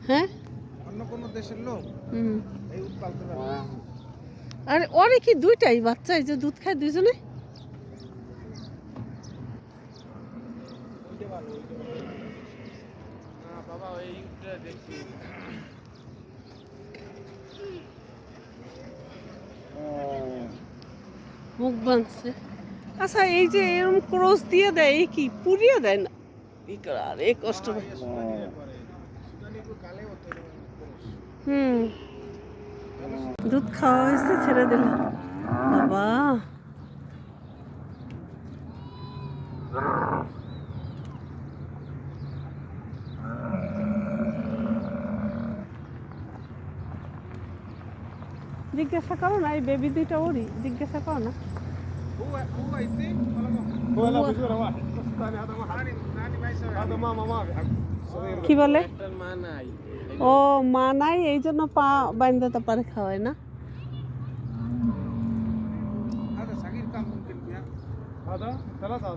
হ্যাঁ, অন্য কোনো দেশের লোক এই উট পালতে পারে না। আরে ওরে কি দুইটাই বাচ্চা, এই যে দুধ খায় দুইজনে। ওইটা ভালো, ওইটা ভালো। না বাবা, এই উটটা দেখছি। মুখ ভাঙছে। আচ্ছা, এই যে এরকম ক্রস দিয়ে দেয়, এই কি পুড়িয়ে দেয় না? কি করে আর এই কষ্ট না, ইয়ে সুদানিরা করে। সুদানি উট কালে হতো এরকম পুরুষ। হুম, দুধ খাওয়া হয়েছে, ছেড়ে দিল। বাবা, জিজ্ঞাসা করো না, এই বেবি দুইটা ওরই, জিজ্ঞাসা করো না। هو اثنين ولا واحد؟ هو لا بصورة واحد بس الثاني هذا ما حد ناني ما يسوي هذا ماما ما في حق صغير কি বলে? একটা মা নাই। ও মা নাই, এই জন্য পা বাইন্ধা তারপরে খাওয়ায় না। هذا صغير كم ممكن فيها؟ هذا ثلاثة